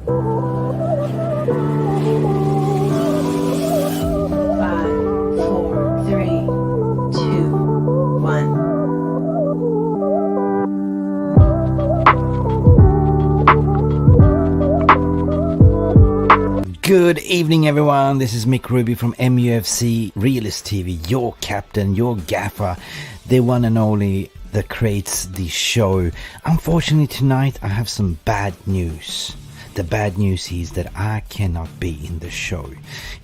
Good evening, everyone. This is Mick Ruby from Mufc Realist TV, your captain, your gaffer, the one and only that creates the show. Unfortunately, tonight I have some bad news. The bad news is that I cannot be in the show.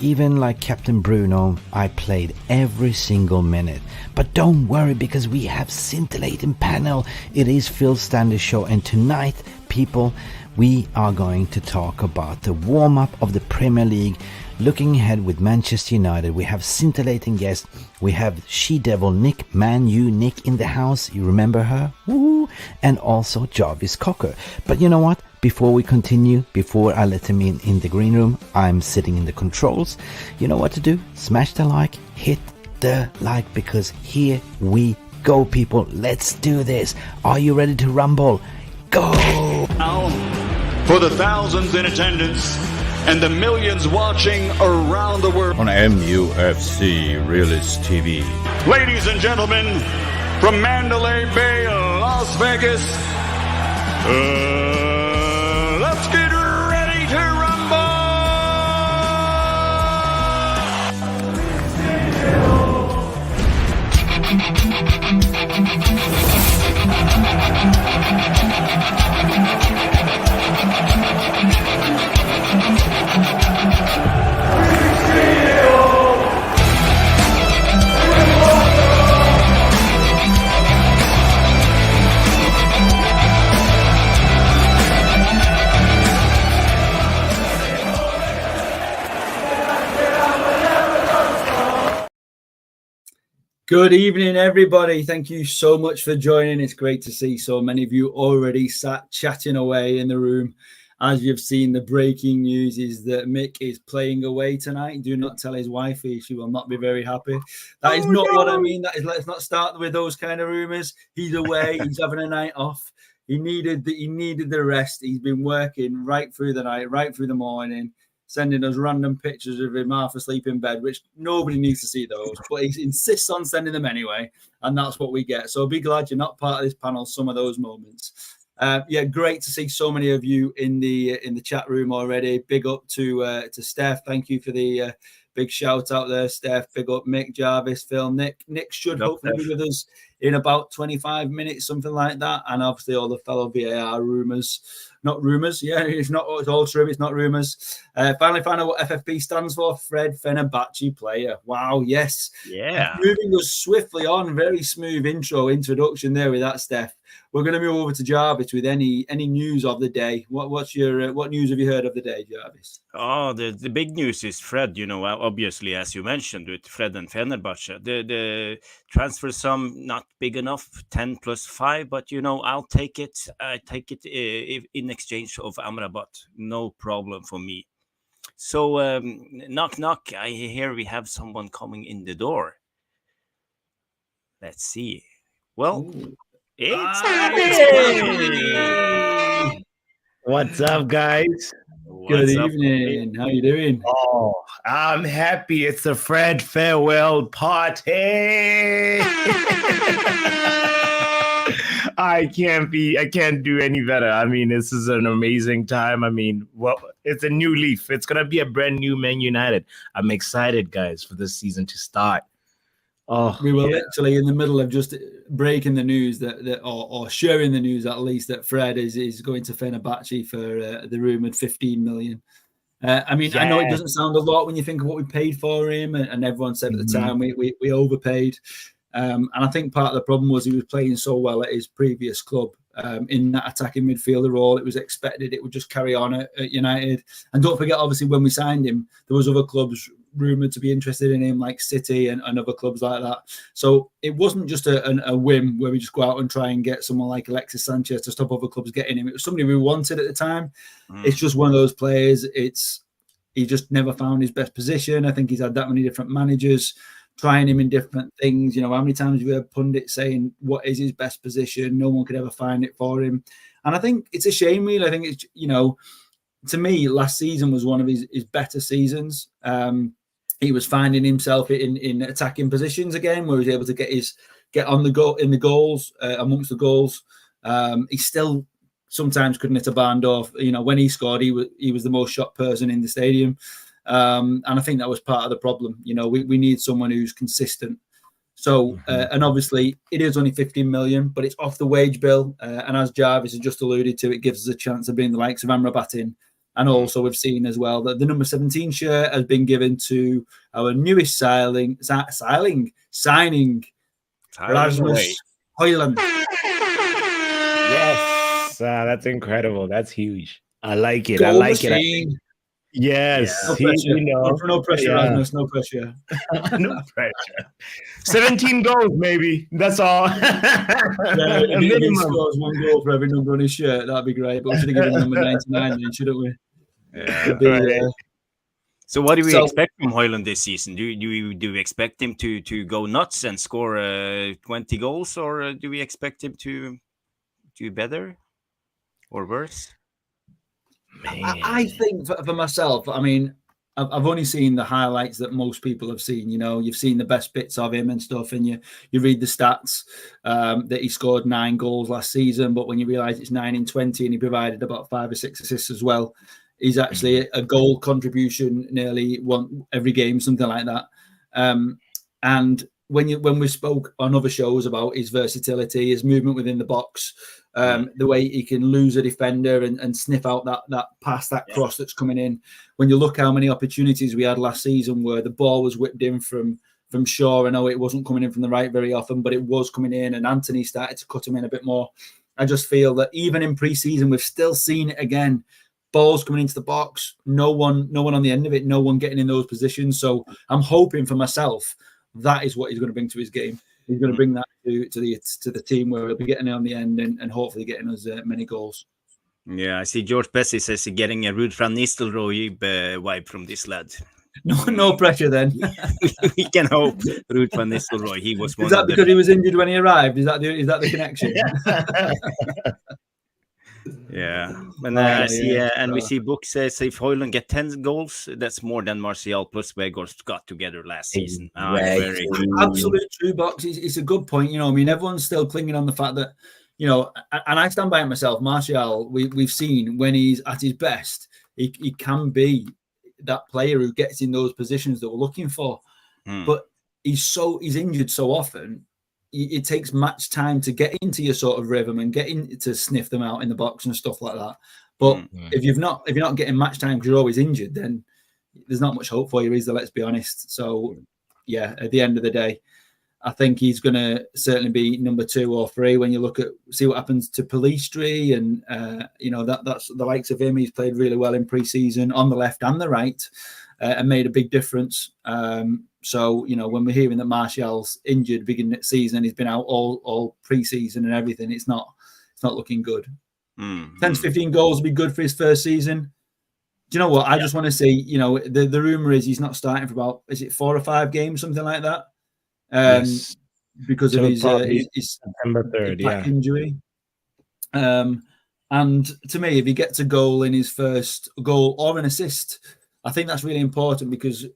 Even like Captain Bruno, I played every single minute. But don't worry, because we have scintillating panel. It is Phil Standish show, and tonight, people, we are going to talk about the warm-up of the Premier League, looking ahead with Manchester United. We have scintillating guests. We have She-Devil Nick, Man U Nick in the house. You remember her? Woo! And also Jarvis Cocker. But you know what? Before we continue, before I let him in the green room, I'm sitting in the controls. You know what to do? Smash the like, hit the like, because here we go, people. Let's do this. Are you ready to rumble? Go! Now, for the thousands in attendance and the millions watching around the world on Mufc Realist TV. Ladies and gentlemen, from Mandalay Bay, Las Vegas, let's get ready to rumble! Good evening, everybody. Thank you so much for joining. It's great to see so many of you already sat chatting away in the room. As you've seen, the breaking news is that Mick is playing away tonight. Do not tell his wife; she will not be very happy. That is not what I mean. That is, let's not start with those kind of rumors. He's away. He's having a night off. He needed the rest. He's been working right through the night, right through the morning, sending us random pictures of him half asleep in bed, which nobody needs to see those, but he insists on sending them anyway, and that's what we get. So be glad you're not part of this panel, some of those moments. Yeah, great to see so many of you in the chat room already. Big up to Steph. Thank you for the big shout out there, Steph. Big up Mick, Jarvis, Phil, Nick. Nick should hopefully be with us in about 25 minutes, something like that. And obviously all the fellow VAR rumors. Not rumors, yeah, it's all true, it's not rumors. Finally found out what FFP stands for, Fred Fenerbahce player. Wow, yes. Yeah. Moving us swiftly on, very smooth introduction there with that, Steph. We're going to move over to Jarvis with any news of the day. What news have you heard of the day, Jarvis? Oh, the big news is Fred, obviously, as you mentioned, with Fred and Fenerbahce. The transfer sum not big enough, 10 plus 5, but, I'll take it. I take it in exchange of Amrabat. No problem for me. So, knock, knock. I hear we have someone coming in the door. Let's see. Well... Ooh. It's What's up, guys? Good evening. How you doing? Oh, I'm happy. It's the Fred farewell party. I can't do any better. I mean, this is an amazing time. I mean, it's a new leaf. It's gonna be a brand new Man United. I'm excited, guys, for this season to start. Oh, we were literally in the middle of just breaking the news that or sharing the news at least that Fred is going to Fenerbahce for the rumoured 15 million. I mean, I know it doesn't sound a lot when you think of what we paid for him, and everyone said at the time we overpaid. And I think part of the problem was he was playing so well at his previous club in that attacking midfielder role. It was expected it would just carry on at United. And don't forget, obviously, when we signed him, there was other clubs rumoured to be interested in him, like City and other clubs like that. So it wasn't just a whim where we just go out and try and get someone like Alexis Sanchez to stop other clubs getting him. It was somebody we wanted at the time. It's just one of those players. He just never found his best position. I think he's had that many different managers trying him in different things. How many times have you heard pundits saying what is his best position? No one could ever find it for him. And I think it's a shame, really. I think it's, to me, last season was one of his better seasons. He was finding himself in attacking positions again, where he was able to get on the goal in the goals, amongst the goals. He still sometimes couldn't hit a barn door. You know, when he scored, he was the most shot person in the stadium. And I think that was part of the problem. You know, we need someone who's consistent. So, and obviously it is only 15 million, but it's off the wage bill. And as Jarvis has just alluded to, it gives us a chance of being the likes of Amrabat in. And also we've seen as well that the number 17 shirt has been given to our newest signing, Rasmus Hojlund. Yes, that's incredible. That's huge. I like it. Goal I like machine. it. Yes, No pressure. No pressure, Rasmus. No pressure. No pressure. 17 goals, maybe. That's all. Yeah, if he scores 1 goal for every number on his shirt, that'd be great. But we should have given him number 99 then, shouldn't we? Yeah. So what do we expect from Hojlund this season? Do you expect him to go nuts and score 20 goals, or do we expect him to do better or worse? I think for myself, I mean, I've only seen the highlights that most people have seen. You know, you've seen the best bits of him and stuff, and you read the stats that he scored 9 goals last season. But when you realise it's 9 in 20, and he provided about 5 or 6 assists as well, he's actually a goal contribution nearly every game, something like that. And when we spoke on other shows about his versatility, his movement within the box, the way he can lose a defender and sniff out that pass, that cross that's coming in. When you look how many opportunities we had last season where the ball was whipped in from Shaw, I know it wasn't coming in from the right very often, but it was coming in, and Anthony started to cut him in a bit more. I just feel that even in pre-season, we've still seen it again. Balls coming into the box, no one on the end of it, no one getting in those positions. So I'm hoping for myself that is what he's going to bring to his game. He's going to bring that to the team where he'll be getting it on the end and hopefully getting us many goals. Yeah, I see George Bessie says he's getting a Ruud van Nistelrooy vibe from this lad. No pressure then. We can hope. Ruud van Nistelrooy. He was one. Is that because he was injured when he arrived? Is that the connection? Yeah, and we see Book says if Hojlund get 10 goals, that's more than Martial plus Weghorst got together last season. Very good. Absolute true box. It's a good point. You know, I mean, everyone's still clinging on the fact that, you know, and I stand by it myself. Martial, we've seen when he's at his best, he can be that player who gets in those positions that we're looking for. But he's injured so often. It takes match time to get into your sort of rhythm and get in to sniff them out in the box and stuff like that. But if you're not getting match time because you're always injured, then there's not much hope for you, is there? Let's be honest. So yeah, at the end of the day, I think he's going to certainly be number 2 or 3 when you see what happens to Pellistri and you know that's the likes of him. He's played really well in pre-season on the left and the right and made a big difference. So, you know, when we're hearing that Martial's injured beginning of season and he's been out all pre-season and everything, it's not looking good. 10 to 15 goals would be good for his first season. Do you know what? I just want to see, you know, the rumour is he's not starting for about, is it 4 or 5 games, something like that? Yes. Because of his September 3rd, back injury. And to me, if he gets a goal in his first goal or an assist, I think that's really important because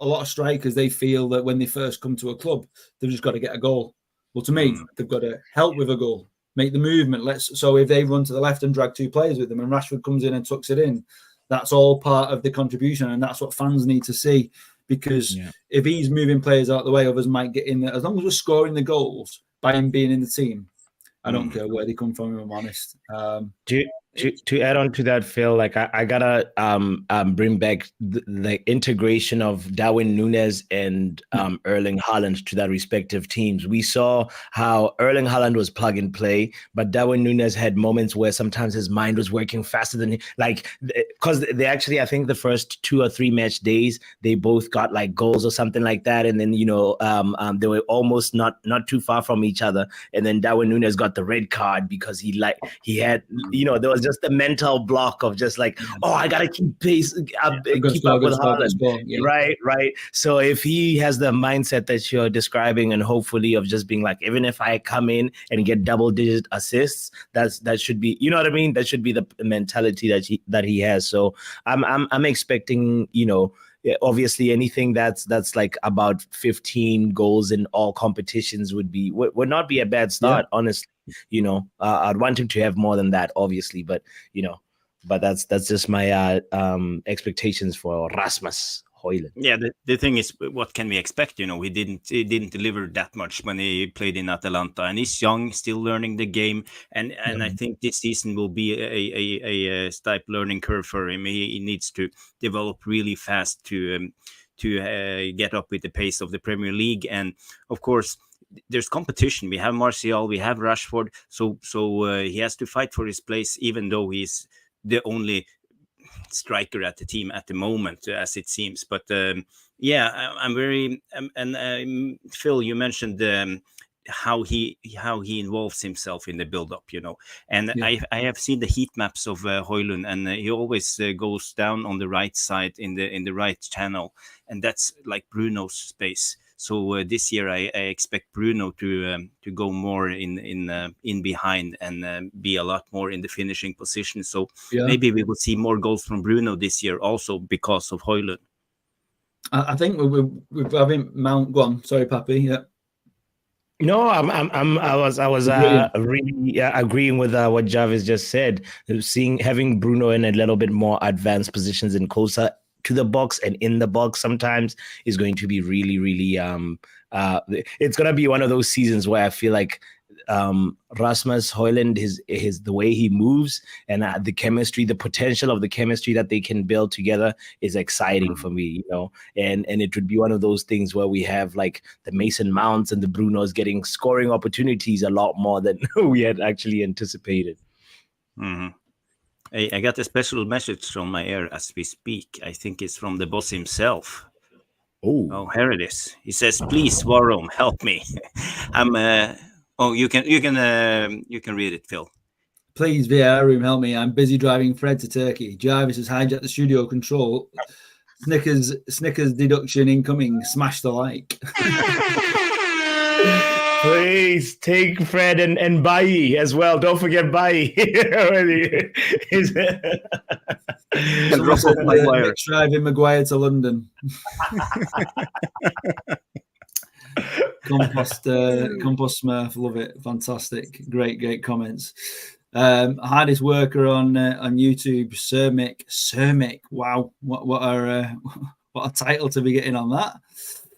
a lot of strikers, they feel that when they first come to a club, they've just got to get a goal. Well, to me, they've got to help with a goal, make the movement. So if they run to the left and drag 2 players with them and Rashford comes in and tucks it in, that's all part of the contribution. And that's what fans need to see because if he's moving players out of the way, others might get in there. As long as we're scoring the goals by him being in the team, I don't care where they come from, if I'm honest. To add on to that, Phil, like I gotta bring back the integration of Darwin Núñez and Erling Haaland to that respective teams. We saw how Erling Haaland was plug and play, but Darwin Núñez had moments where sometimes his mind was working faster than because they actually, I think the first 2 or 3 match days they both got like goals or something like that, and then you know they were almost not too far from each other, and then Darwin Núñez got the red card because he had, you know, there was just a mental block of just like, oh, I gotta keep pace, keep up with Hojlund. Yeah. Right. So if he has the mindset that you're describing, and hopefully of just being like, even if I come in and get double-digit assists, that should be, you know what I mean? That should be the mentality that he has. So I'm expecting, you know, obviously anything that's like about 15 goals in all competitions would not be a bad start, honestly. You know, I'd want him to have more than that, obviously, but you know, that's just my expectations for Rasmus Hojlund. Yeah, the thing is, what can we expect? You know, he didn't deliver that much when he played in Atalanta, and he's young, still learning the game, and I think this season will be a steep learning curve for him. He needs to develop really fast to get up with the pace of the Premier League, and of course, there's competition. We have Martial, we have Rashford, so he has to fight for his place, even though he's the only striker at the team at the moment, as it seems. But yeah, I'm very and Phil, you mentioned how he involves himself in the build-up, you know, and I have seen the heat maps of Hojlund, and he always goes down on the right side in the right channel, and that's like Bruno's space. So this year I expect Bruno to go more in behind and be a lot more in the finishing position. So maybe we will see more goals from Bruno this year, also because of Hojlund. I think we're having Mount. Go on, sorry, Pappi. Yeah. No, I was really agreeing with what Jarvis just said. Having Bruno in a little bit more advanced positions and closer to the box and in the box sometimes is going to be really, really it's going to be one of those seasons where I feel like Rasmus Hojlund, his the way he moves and the chemistry, the potential of the chemistry that they can build together is exciting for me, you know, and it would be one of those things where we have like the Mason Mounts and the Brunos getting scoring opportunities a lot more than we had actually anticipated. I got a special message from my ear as we speak. I think it's from the boss himself. Oh, here it is. He says, "Please, Warren, help me. I'm you can read it, Phil. Please, VR room, help me. I'm busy driving Fred to Turkey. Jarvis has hijacked the studio control. Snickers deduction incoming. Smash the like." Please take Fred and 𝒖𝒊𝒄𝒌 as well. Don't forget 𝒖𝒊𝒄𝒌. Mick's driving Maguire to London. Compost Smurf, love it, fantastic, great comments. Hardest worker on YouTube, 𝒖𝒊𝒄𝒌. Wow, what a title to be getting on that.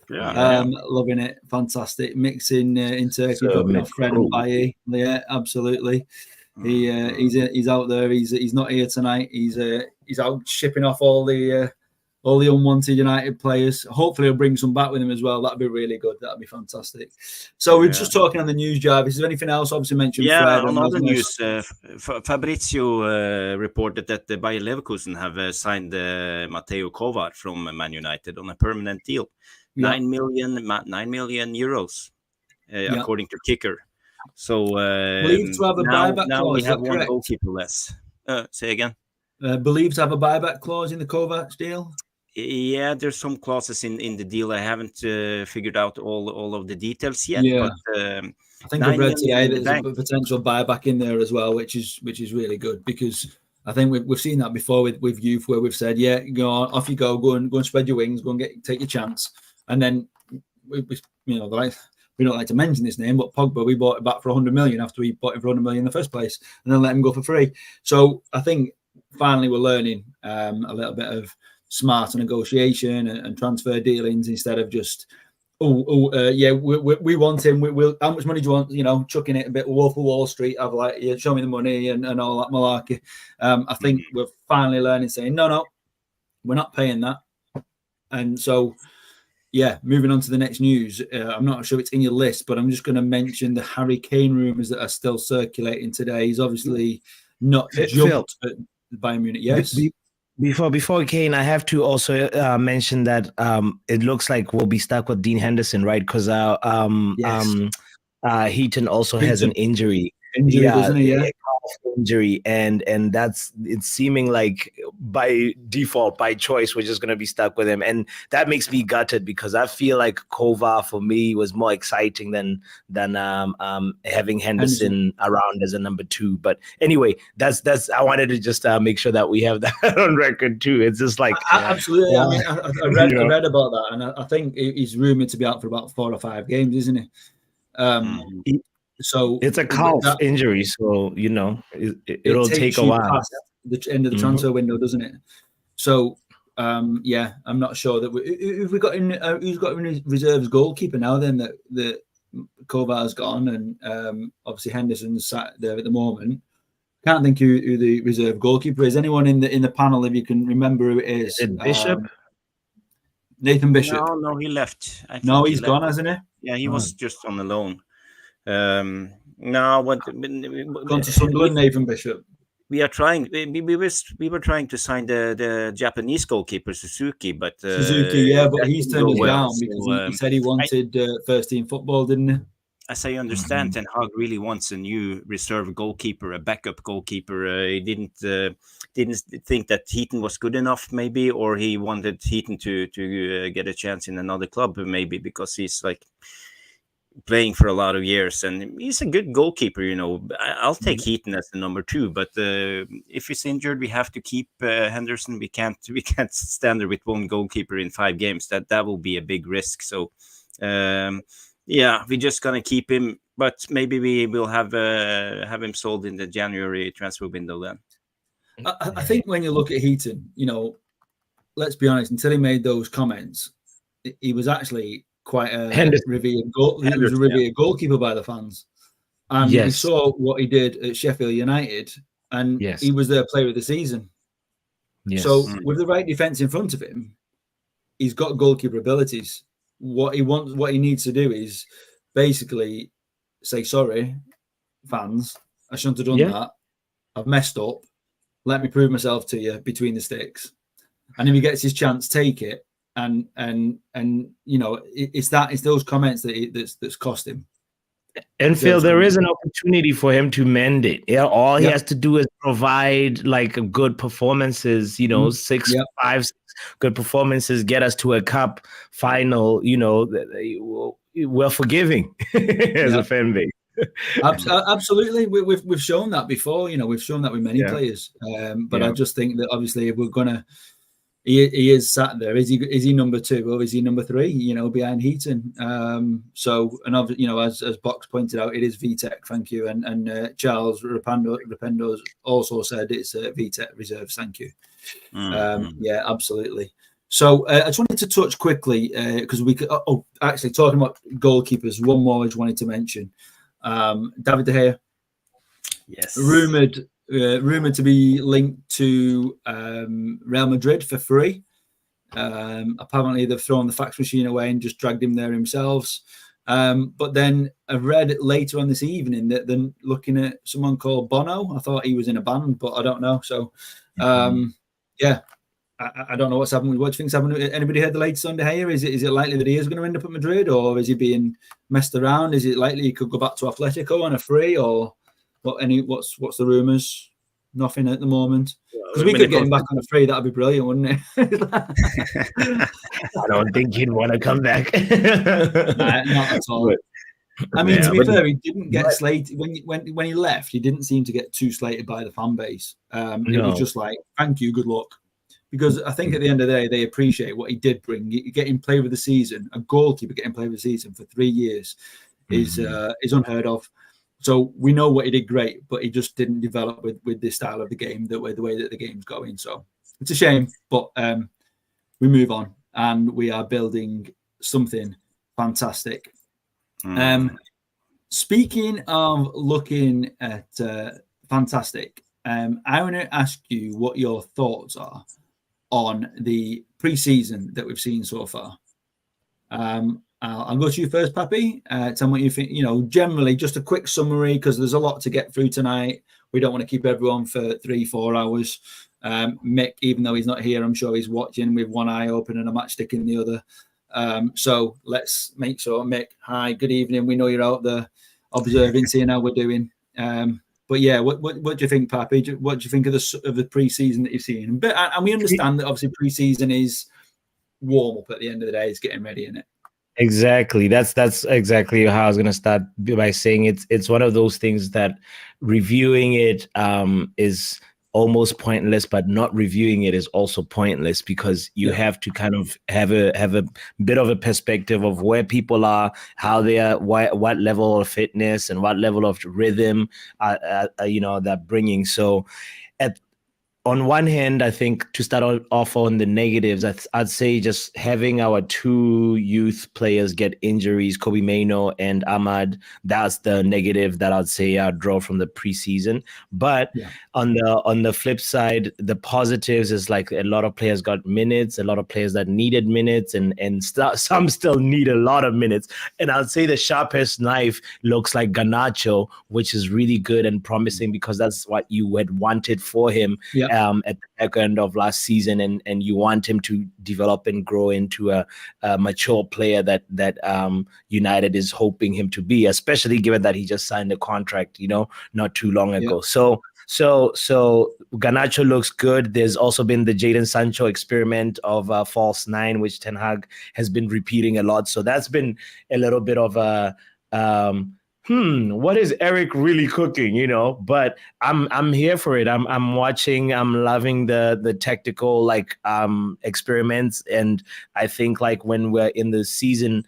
Loving it, fantastic. Mick's in Turkey, dropping off Fred and 𝒖𝒊𝒄𝒌. Yeah, absolutely. He's out there. He's not here tonight. He's out shipping off all the unwanted United players. Hopefully he'll bring some back with him as well. That'd be really good. That'd be fantastic. So we're just talking on the news, Jarvis. Is there anything else? Obviously mentioned Fred. On other news, Fabrizio reported that the Bayer Leverkusen have signed Matteo Kovar from Man United on a permanent deal. 9 million euros, according to Kicker. So believed to have a buyback now clause. We have one goalkeeper less. Say again. Believed to have a buyback clause in the Kovac deal. Yeah, there's some clauses in the deal. I haven't figured out all of the details yet. Yeah. But I think I've read today there's a potential buyback in there as well, which is really good, because I think we've seen that before with youth, where we've said, yeah, go on, off you go and spread your wings, go and take your chance. And then we don't like to mention his name, but Pogba, we bought it back for 100 million after we bought him for 100 million in the first place, and then let him go for free. So I think finally we're learning a little bit of smarter negotiation and transfer dealings, instead of just we want him. We'll how much money do you want? You know, chucking it a bit Wolf of Wall Street. Have like, yeah, show me the money and all that malarkey. I think we're finally learning, saying no, we're not paying that. And so, yeah, moving on to the next news. I'm not sure it's in your list, but I'm just going to mention the Harry Kane rumours that are still circulating today. He's obviously not jumped at Bayern Munich. Yes. Before Kane, I have to also mention that it looks like we'll be stuck with Dean Henderson, right? Because Heaton also has an injury. injury, doesn't he? Yeah. Injury, and that's it's seeming like by default, by choice, we're just gonna be stuck with him, and that makes me gutted because I feel like 𝒂𝒏 for me was more exciting than having Henderson around as a number 2. But anyway, that's I wanted to just make sure that we have that on record too. It's just like absolutely. I mean, I read about that, and I think he's rumored to be out for about 4 or 5 games, isn't he? So it's a calf injury, so it'll take a while. Past the end of the transfer window, doesn't it? So yeah, I'm not sure that who's got in reserves goalkeeper now. Then that 𝒂𝒏 has gone, and obviously Henderson's sat there at the moment. Can't think who the reserve goalkeeper is. Anyone in the panel, if you can remember who it is? Bishop. Nathan Bishop. No, he left. No, he's gone, hasn't he? Yeah, he was just on the loan. Now, gone to Sunderland, Nathan Bishop. We are trying. We were trying to sign the Japanese goalkeeper Suzuki, but but he's turned us down because he said he wanted first team football, didn't he? As I understand, Ten Hag really wants a new reserve goalkeeper, a backup goalkeeper. He didn't think that Heaton was good enough, maybe, or he wanted Heaton to get a chance in another club, maybe, because he's like playing for a lot of years, and he's a good goalkeeper. I'll take Heaton as the number 2, but if he's injured, we have to keep Henderson. We can't stand there with one goalkeeper in 5 games. That will be a big risk. So yeah, we're just gonna keep him, but maybe we will have him sold in the January transfer window then. I think when you look at Heaton, let's be honest, until he made those comments, he was actually quite a revered goalkeeper by the fans. And we saw what he did at Sheffield United, and he was their player of the season. So with the right defence in front of him, he's got goalkeeper abilities. What he needs to do is basically say, sorry, fans, I shouldn't have done that. I've messed up. Let me prove myself to you between the sticks. And if he gets his chance, take it. And it's those comments that's cost him. And Phil, there is an opportunity for him to mend it. Yeah, all he has to do is provide like good performances. 6 good performances, get us to a cup final. We're forgiving as a fan base. Absolutely, we've shown that before. We've shown that with many players. But I just think that obviously if we're gonna. He is sat there. Is he number 2 or is he number 3? Behind Heaton. So, and as Box pointed out, it is 𝒉𝒄. Thank you. And Charles Rapendo also said it's 𝒉𝒄 reserves. Thank you. Yeah, absolutely. So I just wanted to touch quickly because we could. Actually, talking about goalkeepers, one more I just wanted to mention. David De Gea. Yes. Rumored to be linked to Real Madrid for free. Apparently, they've thrown the fax machine away and just dragged him there themselves. But then I read later on this evening that they're looking at someone called Bono. I thought he was in a band, but I don't know. So, yeah, I don't know what's happened. What do you think's happened? Anybody heard the latest on De Gea? Is it likely that he is going to end up at Madrid, or is he being messed around? Is it likely he could go back to Atletico on a free, or? What's the rumours? Nothing at the moment. Because we could get him back on a free. That'd be brilliant, wouldn't it? I don't think he'd want to come back. Not at all. I mean, to be fair, he didn't get slated when he left. He didn't seem to get too slated by the fan base. It was just like, thank you, good luck. Because I think at the end of the day, they appreciate what he did bring. Getting player of the season, a goalkeeper getting player of the season for 3 years is unheard of. So we know what he did great, but he just didn't develop with this style of the game, the way that the game's going. So it's a shame, but we move on and we are building something fantastic. Speaking of looking at fantastic, I want to ask you what your thoughts are on the pre-season that we've seen so far. I'll go to you first, Pappi. Tell me what you think. Generally, just a quick summary because there's a lot to get through tonight. We don't want to keep everyone for 3-4 hours. Mick, even though he's not here, I'm sure he's watching with one eye open and a matchstick in the other. So let's make sure, Mick. Hi, good evening. We know you're out there observing, seeing how we're doing. But yeah, what do you think, Pappi? What do you think of the pre-season that you've seen? But and we understand that obviously pre-season is warm up at the end of the day. It's getting ready, isn't it? Exactly. That's exactly how I was gonna start by saying it's one of those things that reviewing it is almost pointless, but not reviewing it is also pointless, because you have to kind of have a bit of a perspective of where people are, how they are, what level of fitness and what level of rhythm they're bringing. So on one hand, I think to start off on the negatives, I'd say just having our two youth players get injuries, Kobbie Mainoo and Ahmad, that's the negative that I'd say I draw from the preseason. But on the flip side, the positives is like a lot of players got minutes, a lot of players that needed minutes, and some still need a lot of minutes. And I'd say the sharpest knife looks like Garnacho, which is really good and promising, because that's what you had wanted for him. At the back end of last season, and you want him to develop and grow into a mature player that United is hoping him to be, especially given that he just signed a contract, not too long ago. So Garnacho looks good. There's also been the Jadon Sancho experiment of false nine, which Ten Hag has been repeating a lot. So that's been a little bit of a what is Eric really cooking, but I'm here for it. I'm watching, I'm loving the tactical experiments. And I think when we're in the season,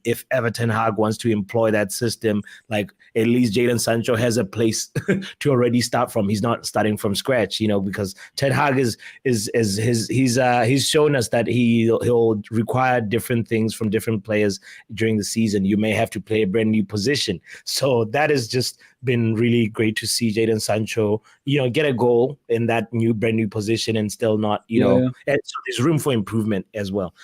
if Everton Hag wants to employ that system, at least Jadon Sancho has a place to already start from. He's not starting from scratch, because Ten Hag he's shown us that he'll require different things from different players during the season. You may have to play a brand new position. So that has just been really great to see Jadon Sancho, get a goal in that brand new position and still not, and so there's room for improvement as well.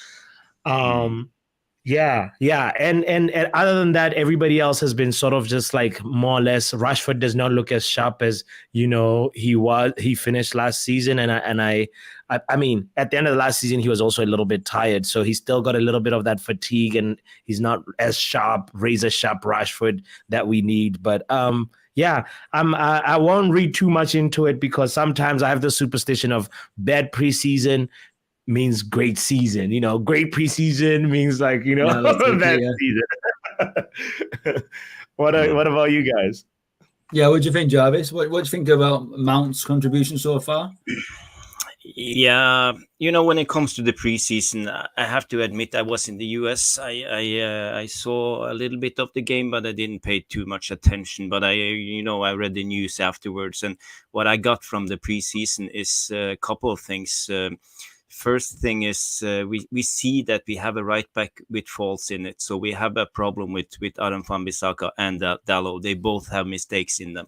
Yeah. And other than that, everybody else has been sort of just more or less. Rashford does not look as sharp as, he finished last season. And I mean, at the end of the last season, he was also a little bit tired. So he's still got a little bit of that fatigue, and he's not as sharp, razor sharp Rashford that we need. But I won't read too much into it, because sometimes I have the superstition of bad preseason means great season. Great preseason means bad season. What about you guys? Yeah, what do you think, Jarvis? What do you think about Mount's contribution so far? Yeah, when it comes to the preseason, I have to admit I was in the US. I saw a little bit of the game, but I didn't pay too much attention. But I read the news afterwards, and what I got from the preseason is a couple of things. First thing is we see that we have a right back with faults in it. So we have a problem with Aaron Wan-Bissaka and Dalot. They both have mistakes in them.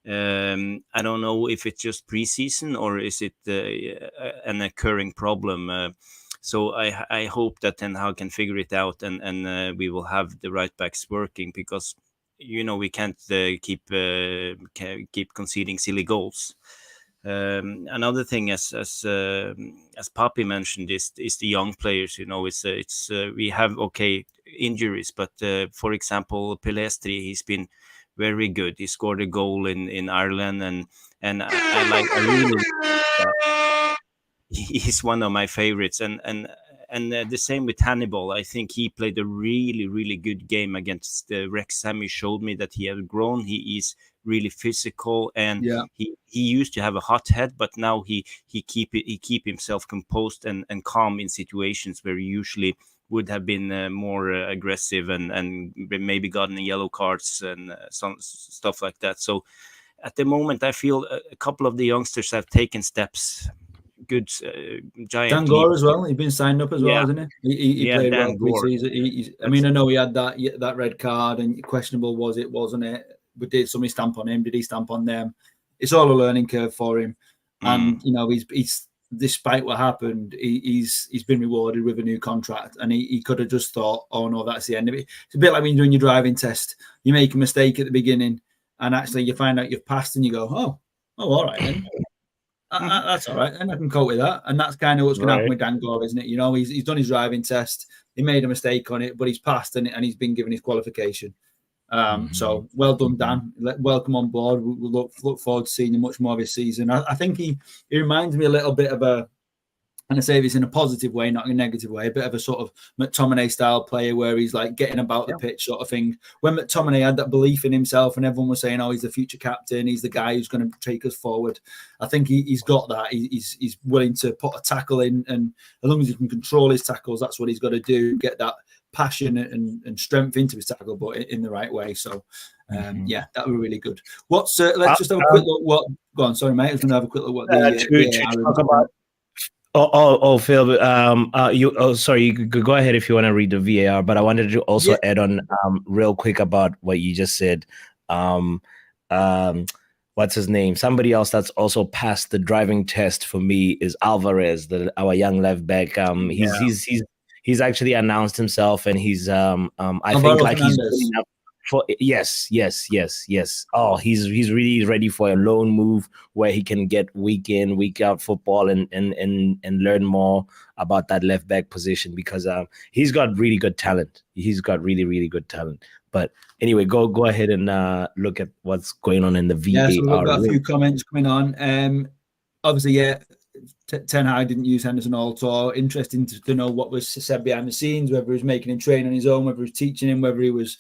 I don't know if it's just preseason or is it an occurring problem. So I hope that Ten Hag can figure it out, and we will have the right backs working, because we can't keep conceding silly goals. Another thing, as Pappi mentioned, is the young players. It's we have injuries, but for example, Pellistri, he's been very good. He scored a goal in Ireland, and I really he's one of my favorites, and the same with Hannibal. I think he played a really, really good game against Wrexham. He showed me that he has grown. He is really physical, and he used to have a hot head, but now he keep himself composed and calm in situations where he usually would have been more aggressive and maybe gotten yellow cards and some stuff like that. So at the moment, I feel a couple of the youngsters have taken steps. Good giant. Dan Gore as well. He's been signed up as well, hasn't he? He played well preseason. I mean, I know he had that red card, and questionable was it, wasn't it? But did somebody stamp on him? Did he stamp on them? It's all a learning curve for him, and he's despite what happened, he's been rewarded with a new contract, and he could have just thought, oh no, that's the end of it. It's a bit like when you're doing your driving test. You make a mistake at the beginning, and actually you find out you've passed, and you go, oh, all right then. That's all right, and I can cope with that. And that's kind of what's going to happen with Dan Gore, isn't it? He's done his driving test. He made a mistake on it, but he's passed, and he's been given his qualification. So well done, Dan. Welcome on board. We'll look forward to seeing you much more this season. I think he reminds me a little bit of a, and I say this in a positive way, not in a negative way, a bit of a sort of McTominay style player where he's like getting about the pitch sort of thing. When McTominay had that belief in himself and everyone was saying, oh, he's the future captain, he's the guy who's going to take us forward. I think he's got that. He's willing to put a tackle in, and as long as he can control his tackles, that's what he's got to do, get that passion and strength into his tackle, but in the right way. So, yeah, that was really good. Let's just have a quick look. Go on, sorry, mate. I was going to have a quick look what the Phil, sorry, you could go ahead if you want to read the VAR, but I wanted to also add on real quick about what you just said. What's his name? Somebody else that's also passed the driving test for me is Alvarez, our young left back. He's actually announced himself, and he's I think like he's good enough for yes. Oh, he's really ready for a loan move where he can get week in, week out football and learn more about that left back position, because he's got really good talent. He's got really good talent. But anyway, go ahead and look at what's going on in the VAR. Yeah, so we've got a few comments coming on. Obviously, yeah, Ten Hag didn't use Henderson all tour. Interesting to know what was said behind the scenes, whether he was making him train on his own, whether he was teaching him, whether he was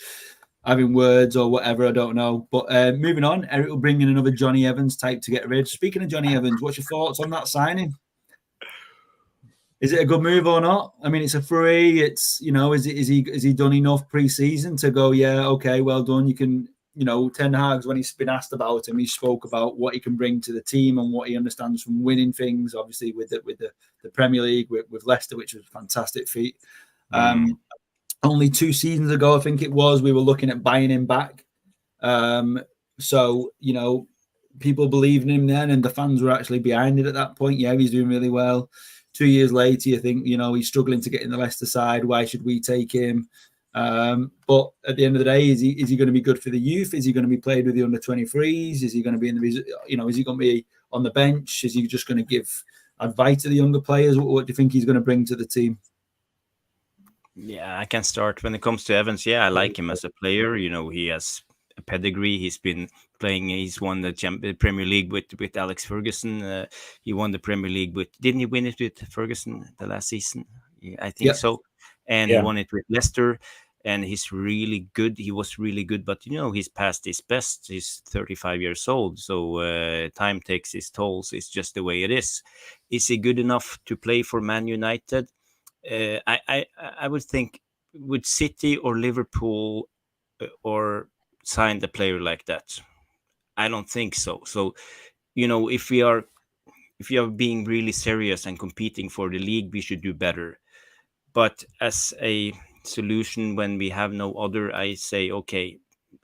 having words or whatever, I don't know. But moving on, Eric will bring in another Johnny Evans type to get rid. Speaking of Johnny Evans, what's your thoughts on that signing? Is it a good move or not? I mean, it's a free. It's, you know, is he done enough pre-season to go, yeah, okay, well done. You can, you know, Ten Hag's, when he's been asked about him, he spoke about what he can bring to the team and what he understands from winning things. Obviously, with the Premier League, with Leicester, which was a fantastic feat. Only 2 seasons ago, I think it was, we were looking at buying him back. So, you know, people believed in him then, and the fans were actually behind it at that point. Yeah, he's doing really well. 2 years later, you think, you know, he's struggling to get in the Leicester side. Why should we take him? But at the end of the day, is he going to be good for the youth? Is he going to be played with the under 23s? Is he going to be in the, you know, is he going to be on the bench? Is he just going to give advice to the younger players? What do you think he's going to bring to the team? Yeah, I can start. When it comes to Evans, yeah, I like him as a player. You know, he has a pedigree. He's been playing. He's won the Premier League with Alex Ferguson. He won the Premier League with. Didn't he win it with Ferguson the last season? Yeah, I think so. And he won it with Leicester. And he's really good. He was really good, but you know, he's past his best. He's 35 years old, so time takes its tolls. It's just the way it is. Is he good enough to play for Man United? I would think, would City or Liverpool or sign the player like that? I don't think so. So, you know, if we are being really serious and competing for the league, we should do better. But as a solution, when we have no other, I say, okay,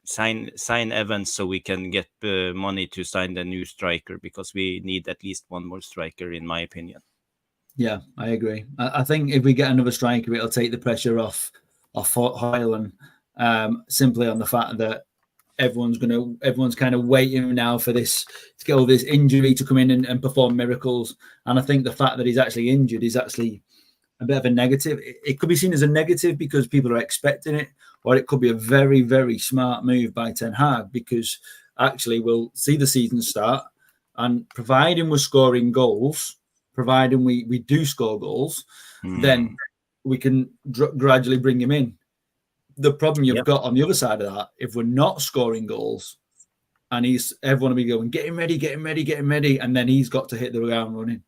sign Evans so we can get money to sign the new striker, because we need at least one more striker, in my opinion. Yeah, I agree. I think if we get another striker, it'll take the pressure off Hojlund, simply on the fact that everyone's kind of waiting now for this, to get all this injury to come in and perform miracles. And I think the fact that he's actually injured is actually a bit of a negative. It could be seen as a negative because people are expecting it, or it could be a very, very smart move by Ten Hag, because actually we'll see the season start, and providing we're scoring goals, providing we do score goals, then we can gradually bring him in. The problem you've got on the other side of that, if we're not scoring goals, and everyone will be going, get him ready, and then he's got to hit the ground running.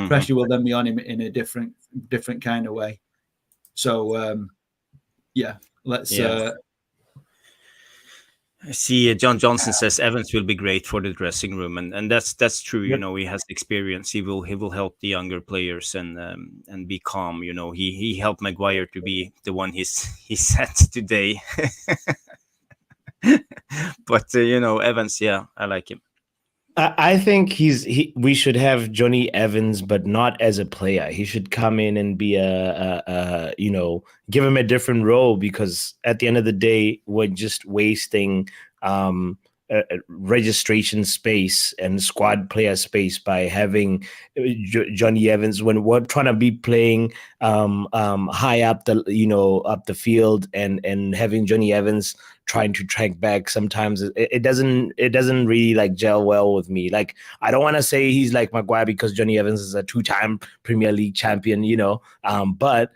Pressure will then be on him in a different kind of way. So, let's. I see John Johnson says Evans will be great for the dressing room, and that's true. You know, he has experience. He will help the younger players and be calm. You know, he helped Maguire to be the one he set today. But you know, Evans, yeah, I like him. I think we should have Johnny Evans, but not as a player. He should come in and be you know, give him a different role, because at the end of the day, we're just wasting registration space and squad player space by having Johnny Evans when we're trying to be playing high up the field, and having Johnny Evans trying to track back. Sometimes it doesn't really like gel well with me. Like, I don't want to say he's like Maguire because Johnny Evans is a 2-time Premier League champion, you know. But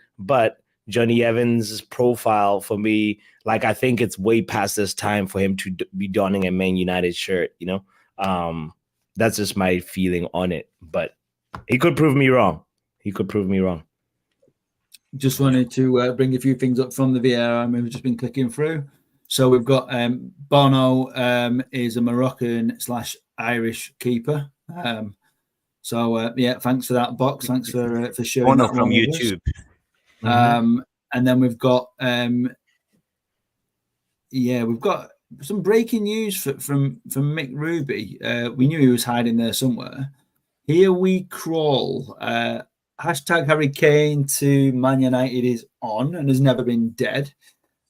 Johnny Evans' profile for me, like, I think it's way past this time for him to be donning a Man United shirt, you know. That's just my feeling on it. But he could prove me wrong. Just wanted to bring a few things up from the VAR. We've just been clicking through. So we've got Bono is a Moroccan/Irish keeper. Yeah, thanks for that box. Thanks for showing Bono that from one YouTube. and then we've got we've got some breaking news from Mick Ruby. We knew he was hiding there somewhere. Here we crawl. Hashtag Harry Kane to Man United is on and has never been dead.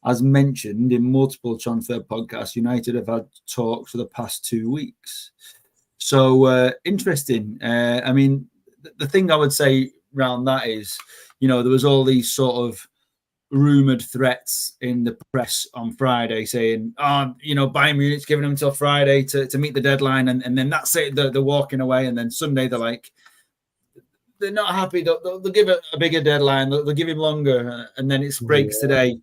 As mentioned in multiple transfer podcasts, United have had talks for the past 2 weeks. So interesting. I mean, the thing I would say around that is, you know, there was all these sort of rumoured threats in the press on Friday saying, you know, Bayern Munich's giving them until Friday to meet the deadline, and then that's it, they're walking away. And then Sunday they're like, they're not happy. They'll give it a bigger deadline. They'll give him longer. And then it breaks today.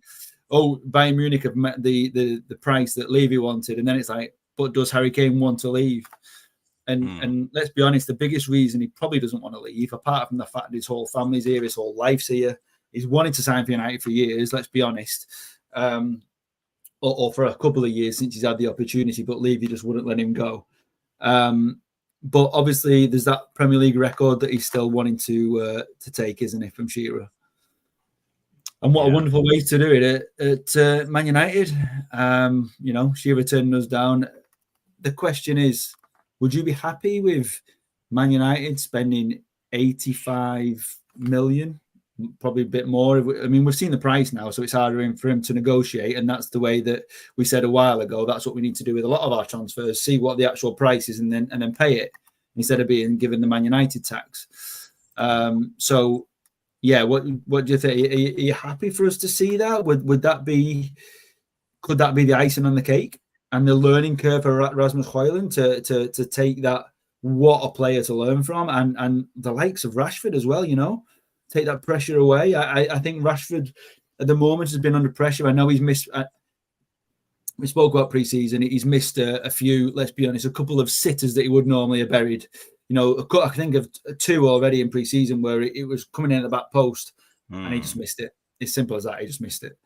Oh, Bayern Munich have met the price that Levy wanted. And then it's like, but does Harry Kane want to leave? And let's be honest, the biggest reason he probably doesn't want to leave, apart from the fact that his whole family's here, his whole life's here, he's wanted to sign for United for years, let's be honest, or for a couple of years since he's had the opportunity, but Levy just wouldn't let him go. But obviously there's that Premier League record that he's still wanting to take, isn't it, from Shearer? And what a wonderful way to do it at Man United. You know, Shearer turning us down. The question is, would you be happy with Man United spending 85 million? Probably a bit more. I mean, we've seen the price now, so it's harder for him to negotiate. And that's the way that we said a while ago. That's what we need to do with a lot of our transfers: see what the actual price is, and then pay it instead of being given the Man United tax. So, yeah, what do you think? Are you happy for us to see that? Would that be? Could that be the icing on the cake and the learning curve for Rasmus Hojlund to take that? What a player to learn from, and the likes of Rashford as well. You know. Take that pressure away. I think Rashford at the moment has been under pressure. I know he's missed. We spoke about pre-season. He's missed a few. Let's be honest, a couple of sitters that he would normally have buried. You know, I think of 2 already in pre-season where it was coming in at the back post, and he just missed it. It's simple as that. He just missed it.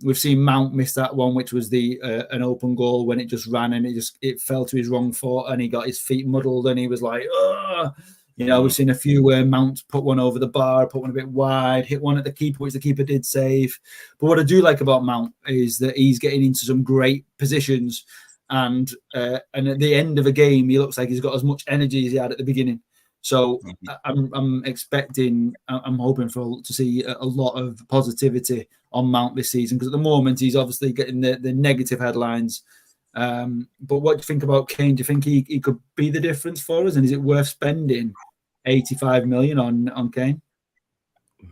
We've seen Mount miss that one, which was an open goal when it just ran and it fell to his wrong foot and he got his feet muddled and he was like, ugh. You know, we've seen a few where Mount put one over the bar, put one a bit wide, hit one at the keeper, which the keeper did save. But what I do like about Mount is that he's getting into some great positions, and at the end of a game, he looks like he's got as much energy as he had at the beginning. So I'm hoping to see a lot of positivity on Mount this season, because at the moment he's obviously getting the negative headlines. But what do you think about Kane? Do you think he could be the difference for us? And is it worth spending 85 million on Kane?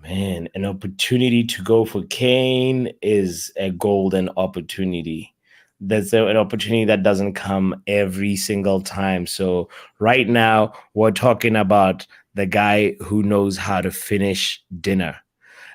Man, an opportunity to go for Kane is a golden opportunity. That's an opportunity that doesn't come every single time. So right now we're talking about the guy who knows how to finish dinner.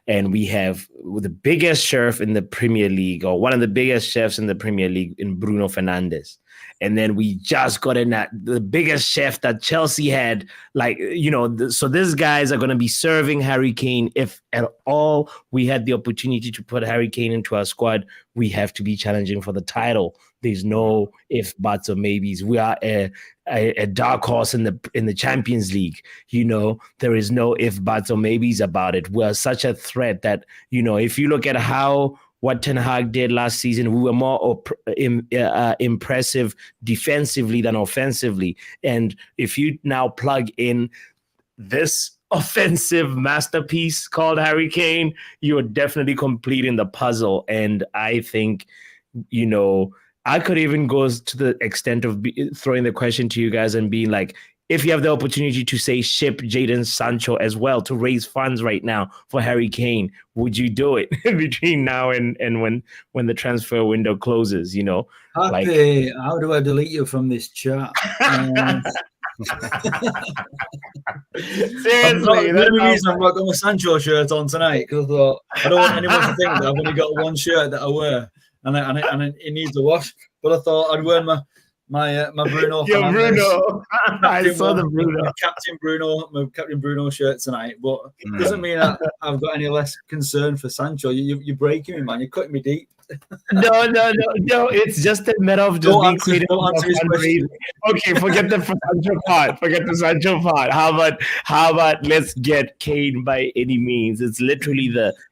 And we have the biggest chef in the Premier League, or one of the biggest chefs in the Premier League, in Bruno Fernandes. And then we just got in the biggest chef that Chelsea had. Like, you know, so these guys are going to be serving Harry Kane. If at all we had the opportunity to put Harry Kane into our squad, we have to be challenging for the title. There's no if, buts, or maybes. We are a dark horse in the Champions League. You know, there is no if, buts, or maybes about it. We are such a threat that, you know, if you look at what Ten Hag did last season, we were more impressive defensively than offensively. And if you now plug in this offensive masterpiece called Harry Kane, you're definitely completing the puzzle. And I think, you know, I could even go to the extent of throwing the question to you guys and being like, if you have the opportunity to say ship Jadon Sancho as well to raise funds right now for Harry Kane, would you do it between now and when the transfer window closes? You know, Pappi, how do I delete you from this chat? Seriously, the only reason I've not got my Sancho shirt on tonight because I thought I don't want anyone to think that I've only got one shirt that I wear and it needs a wash. But I thought I'd wear my Bruno. Your Bruno. I saw the Bruno. My Captain Bruno shirt tonight. But it doesn't mean I've got any less concern for Sancho. You're breaking me, man. You're cutting me deep. No. It's just a matter of just being creative. Okay, forget the Sancho part. Forget the Sancho part. How about let's get Kane by any means? It's literally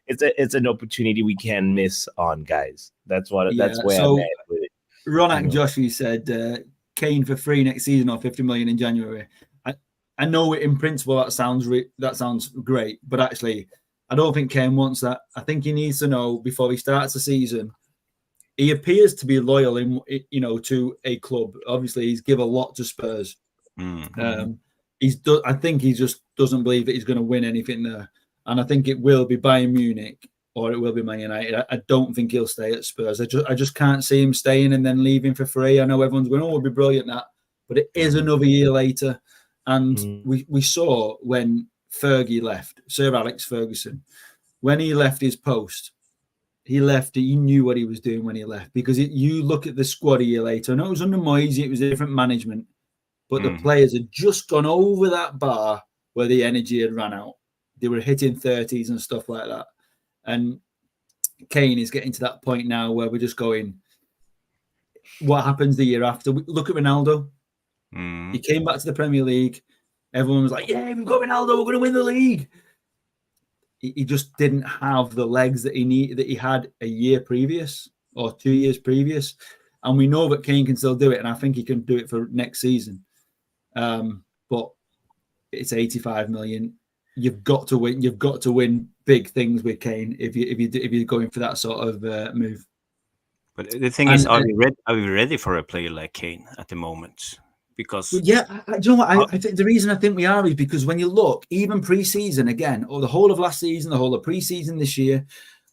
it's an opportunity we can't miss on, guys. That's where I'm at with it. Ronak Joshi said Kane for free next season or 50 million in January. I know in principle that sounds great, but actually I don't think Kane wants that. I think he needs to know before he starts the season. He appears to be loyal to a club. Obviously, he's given a lot to Spurs. I think he just doesn't believe that he's going to win anything there, and I think it will be Bayern Munich or it will be Man United. I don't think he'll stay at Spurs. I just can't see him staying and then leaving for free. I know everyone's going, "Oh, it'd be brilliant that," but it is another year later, and we saw when Fergie left, Sir Alex Ferguson, when he left his post, he knew what he was doing when he left, because you look at the squad a year later. I know it was under Moyes, it was a different management, but the players had just gone over that bar where the energy had run out. They were hitting 30s and stuff like that. And Kane is getting to that point now where we're just going, what happens the year after? Look at Ronaldo. He came back to the Premier League. Everyone was like, yeah, we've got Ronaldo, we're going to win the league. He just didn't have the legs that he had a year previous or 2 years previous. And we know that Kane can still do it, and I think he can do it for next season. But it's 85 million. You've got to win. You've got to win big things with Kane if you're going for that sort of move. But the thing is, are we ready for a player like Kane at the moment? Because do you know what? I think the reason I think we are is because when you look, even pre-season again, or the whole of last season, the whole of pre-season this year,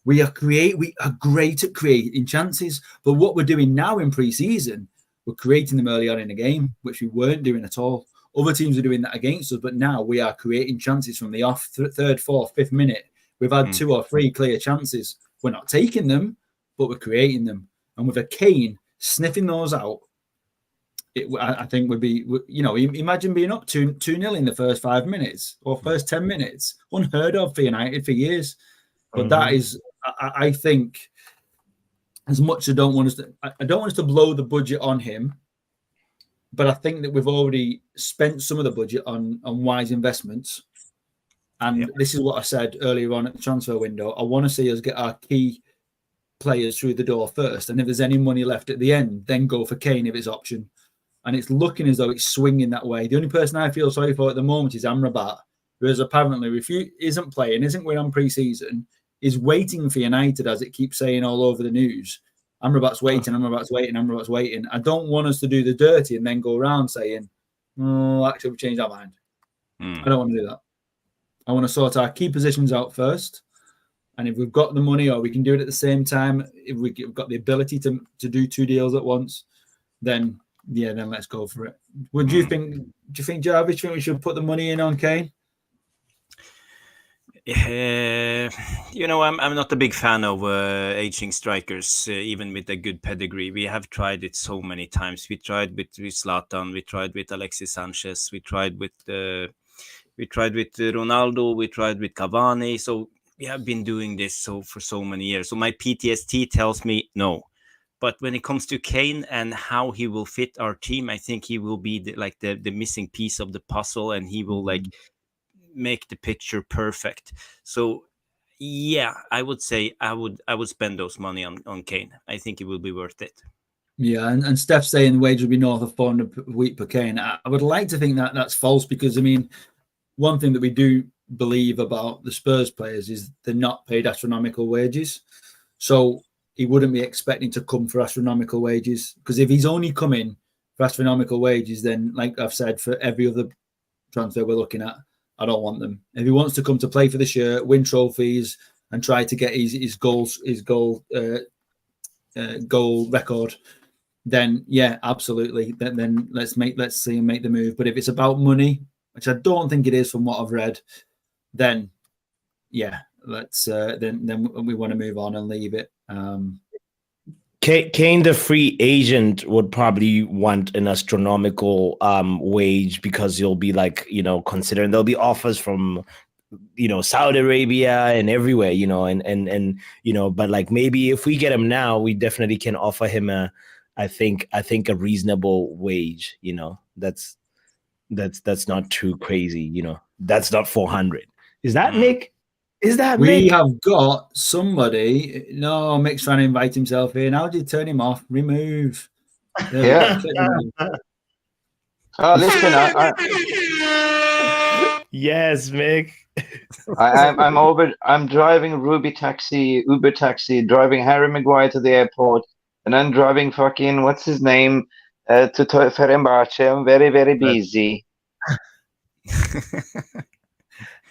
we are great at creating chances. But what we're doing now in pre-season, we're creating them early on in the game, which we weren't doing at all. Other teams are doing that against us, but now we are creating chances from the off third, fourth, fifth minute. We've had 2 or 3 clear chances. We're not taking them, but we're creating them. And with a Kane sniffing those out, I think would be, imagine being up 2-0 in the first 5 minutes or first 10 minutes. Unheard of for United for years. But that is, I think, as much as I don't want us to blow the budget on him, but I think that we've already spent some of the budget on wise investments. And this is what I said earlier on at the transfer window. I want to see us get our key players through the door first. And if there's any money left at the end, then go for Kane if it's option. And it's looking as though it's swinging that way. The only person I feel sorry for at the moment is Amrabat, who is apparently isn't playing, isn't going on pre-season, is waiting for United, as it keeps saying all over the news. Amrabat's waiting. I don't want us to do the dirty and then go around saying, "Oh, actually, we've changed our mind." I don't want to do that. I want to sort our key positions out first. And if we've got the money, or we can do it at the same time, if we've got the ability to do 2 deals at once, then let's go for it. Do you think, Jarvis, we should put the money in on Kane? I'm not a big fan of aging strikers, even with a good pedigree. We have tried it so many times. We tried with Zlatan, we tried with Alexis Sanchez, we tried with Ronaldo, we tried with Cavani. So we have been doing this for so many years. So my PTSD tells me no. But when it comes to Kane and how he will fit our team, I think he will be the missing piece of the puzzle, and he will make the picture perfect. So I would say I would spend those money on Kane. I think it will be worth it. Yeah, and Steph's saying the wage will be north of 400 a week per Kane. I would like to think that that's false, because one thing that we do believe about the Spurs players is they're not paid astronomical wages. So he wouldn't be expecting to come for astronomical wages, because if he's only coming for astronomical wages, then, like I've said, for every other transfer we're looking at, I don't want them. If he wants to come to play for the shirt, win trophies, and try to get his goal record, then yeah, absolutely. Then let's see him make the move. But if it's about money, which I don't think it is from what I've read, then yeah, let's then we want to move on and leave it. Kane, the free agent, would probably want an astronomical wage, because he'll be like, considering there'll be offers from, Saudi Arabia and everywhere, and but like, maybe if we get him now, we definitely can offer him I think a reasonable wage. That's not too crazy. That's not 400. Is that Mick? Is that we Mick? have got somebody? No, Mick's trying to invite himself in. How did you turn him off? Remove. Yeah. Listen, Yes, Mick. I'm driving Uber taxi, driving Harry Maguire to the airport, and I'm driving fucking what's his name to Fenerbahce. I'm very, very busy.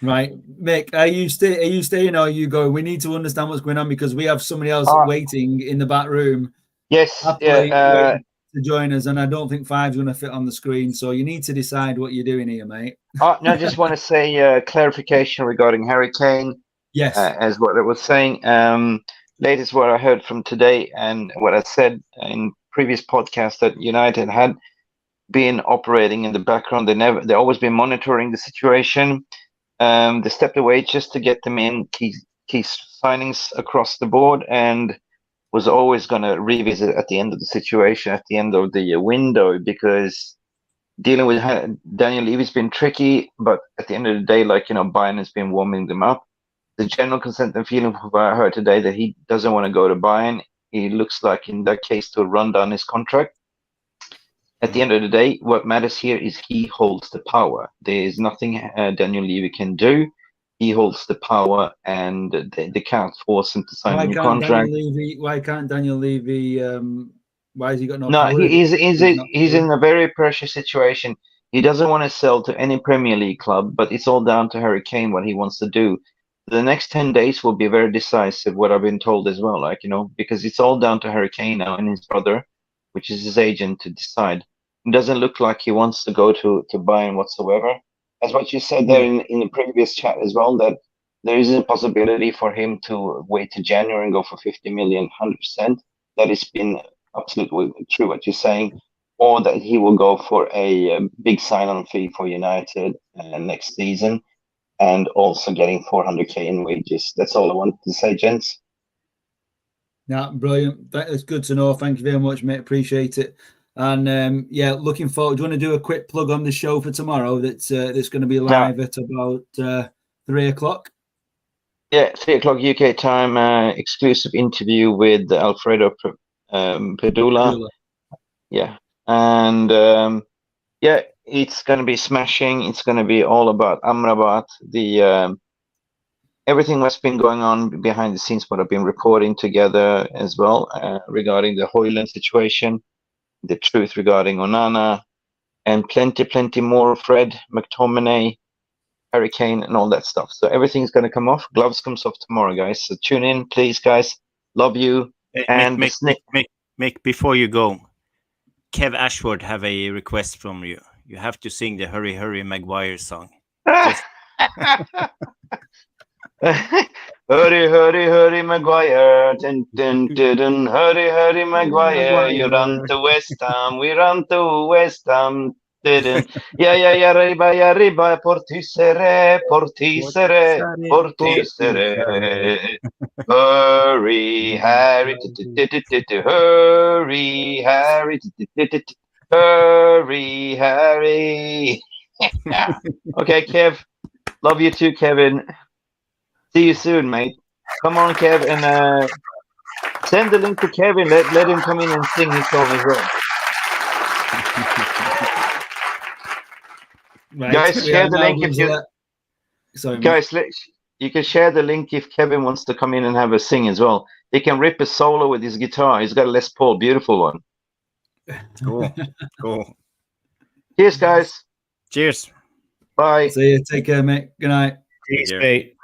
Right, Mick, are you staying or are you going? We need to understand what's going on, because we have somebody else waiting in the back room. Yes, yeah. To join us, and I don't think 5's going to fit on the screen. So you need to decide what you're doing here, mate. No, I just want to say clarification regarding Harry Kane. Yes, as what I was saying. Latest what I heard from today, and what I said in previous podcasts, that United had been operating in the background. They always been monitoring the situation. They stepped away just to get them in key signings across the board, and was always going to revisit at the end of the situation, at the end of the window, because dealing with Daniel Levy has been tricky. But at the end of the day, Bayern has been warming them up. The general consent and feeling from what I heard today, that he doesn't want to go to Bayern. He looks like, in that case, to run down his contract. At the end of the day, what matters here is he holds the power. There is nothing Daniel Levy can do. He holds the power, and they can't force him to sign a new contract. Why can't Daniel Levy? Why has he got no? No, power? he's in a very precious situation. He doesn't want to sell to any Premier League club, but it's all down to Harry Kane what he wants to do. The next 10 days will be very decisive, what I've been told as well, because it's all down to Harry Kane now and his brother, which is his agent, to decide. It doesn't look like he wants to go to Bayern whatsoever. As what you said there in the previous chat as well, that there is a possibility for him to wait to January and go for 50 million, 100%. That has been absolutely true what you're saying. Or that he will go for a big sign-on fee for United next season, and also getting 400k in wages. That's all I wanted to say, gents. Yeah, brilliant. That's good to know. Thank you very much, mate. Appreciate it. And yeah, looking forward. Do you want to do a quick plug on the show for tomorrow? That's going to be live at about 3 o'clock. Yeah, 3 o'clock UK time. Exclusive interview with Alfredo Pedula. Yeah, and yeah, it's going to be smashing. It's going to be all about Amrabat. Everything that's been going on behind the scenes, what I've been reporting together as well regarding the Hojlund situation, the truth regarding Onana, and plenty more. Fred, McTominay, Harry Kane, and all that stuff. So everything's going to come off. Gloves comes off tomorrow, guys. So tune in, please, guys. Love you. And Mick, before you go, Kev Ashford have a request from you. You have to sing the Hurry Hurry Maguire song. Hurry, hurry, hurry, Maguire. Dun, dun, dun, dun. Hurry, hurry, Maguire. You run to West Ham. We run to West Ham. Dun, dun. Yeah, riba, portisere, portisere, portisere. Hurry, Harry. Hurry, Harry. Hurry, Harry. Okay, Kev. Love you too, Kevin. See you soon, mate. Come on, Kev, and send the link to Kevin. Let him come in and sing his song as well. Right. Guys, share the link if you. Sorry, guys, you can share the link if Kevin wants to come in and have a sing as well. He can rip a solo with his guitar. He's got a Les Paul, beautiful one. Cool. Cool. Cheers, guys. Cheers. Bye. See you. Take care, mate. Good night. Peace, care. mate.